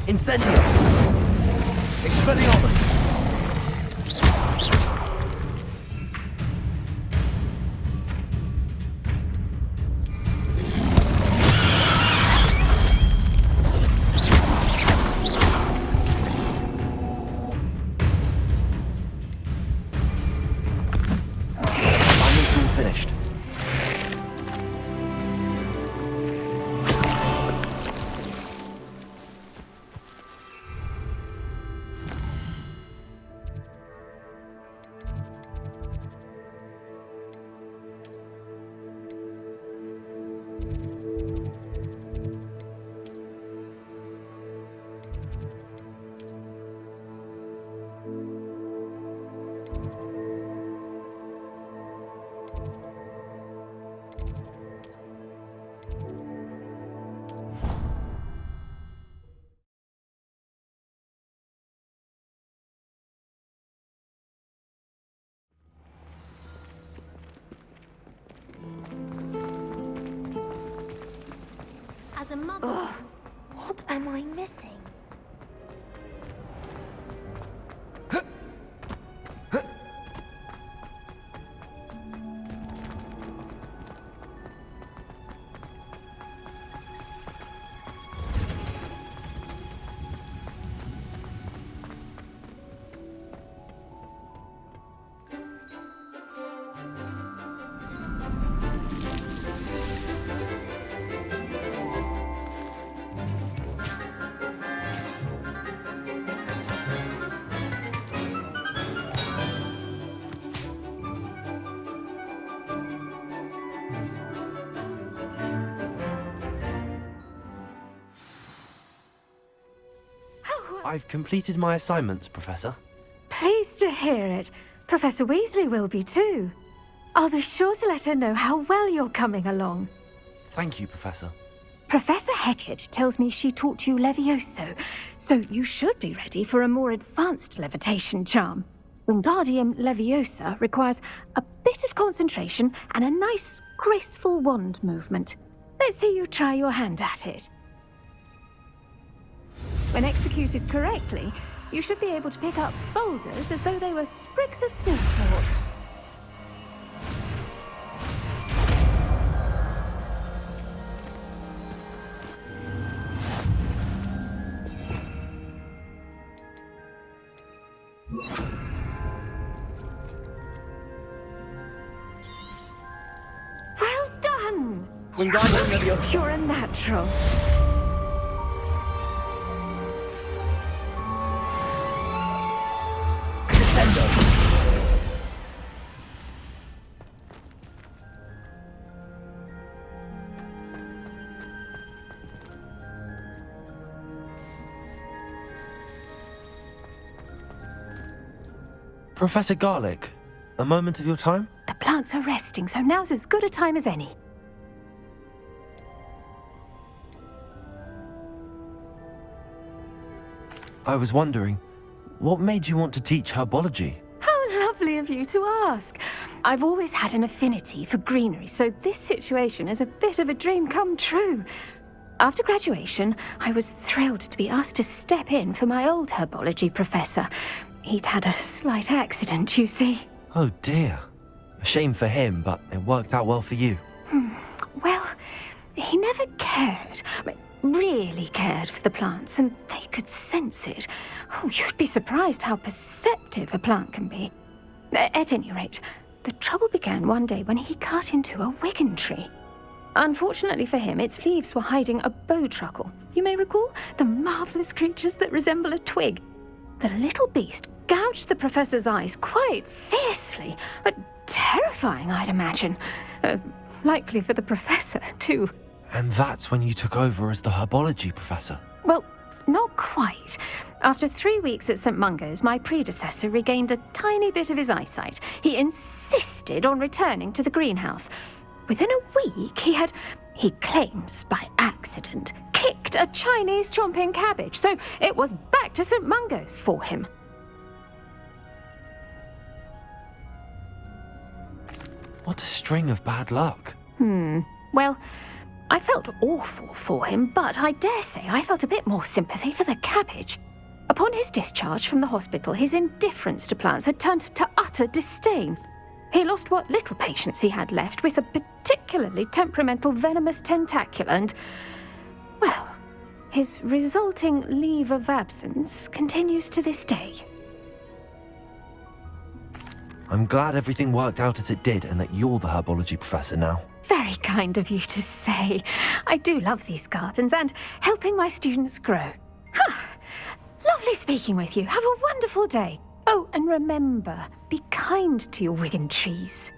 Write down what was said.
Incendio! Expelliarmus! Assignment's all finished. As a mother... Ugh, what am I missing? I've completed my assignments, Professor. Pleased to hear it. Professor Weasley will be too. I'll be sure to let her know how well you're coming along. Thank you, Professor. Professor Hecat tells me she taught you Levioso, so you should be ready for a more advanced levitation charm. Wingardium Leviosa requires a bit of concentration and a nice, graceful wand movement. Let's see you try your hand at it. When executed correctly, you should be able to pick up boulders as though they were sprigs of snowfort. Well done! Wingardium Leviosa. You're a natural. Professor Garlick, a moment of your time? The plants are resting, so now's as good a time as any. I was wondering, what made you want to teach herbology? How lovely of you to ask. I've always had an affinity for greenery, so this situation is a bit of a dream come true. After graduation, I was thrilled to be asked to step in for my old herbology professor. He'd had a slight accident, you see. Oh dear. A shame for him, but it worked out well for you. Well, he never cared, really cared for the plants, and they could sense it. Oh, you'd be surprised how perceptive a plant can be. At any rate, the trouble began one day when he cut into a wigan tree. Unfortunately for him, its leaves were hiding a bowtruckle. You may recall the marvellous creatures that resemble a twig. The little beast gouged the professor's eyes quite fiercely, but terrifying, I'd imagine. Likely for the professor, too. And that's when you took over as the herbology professor? Well, not quite. After 3 weeks at St. Mungo's, my predecessor regained a tiny bit of his eyesight. He insisted on returning to the greenhouse. Within a week, he claims by accident, kicked a Chinese chomping cabbage, so it was back to St. Mungo's for him. What a string of bad luck. Well, I felt awful for him, but I dare say I felt a bit more sympathy for the cabbage. Upon his discharge from the hospital, his indifference to plants had turned to utter disdain. He lost what little patience he had left with a particularly temperamental venomous tentacula and, well, his resulting leave of absence continues to this day. I'm glad everything worked out as it did and that you're the herbology professor now. Very kind of you to say. I do love these gardens and helping my students grow. Lovely speaking with you. Have a wonderful day. Oh, and remember, be kind to your Wigan trees.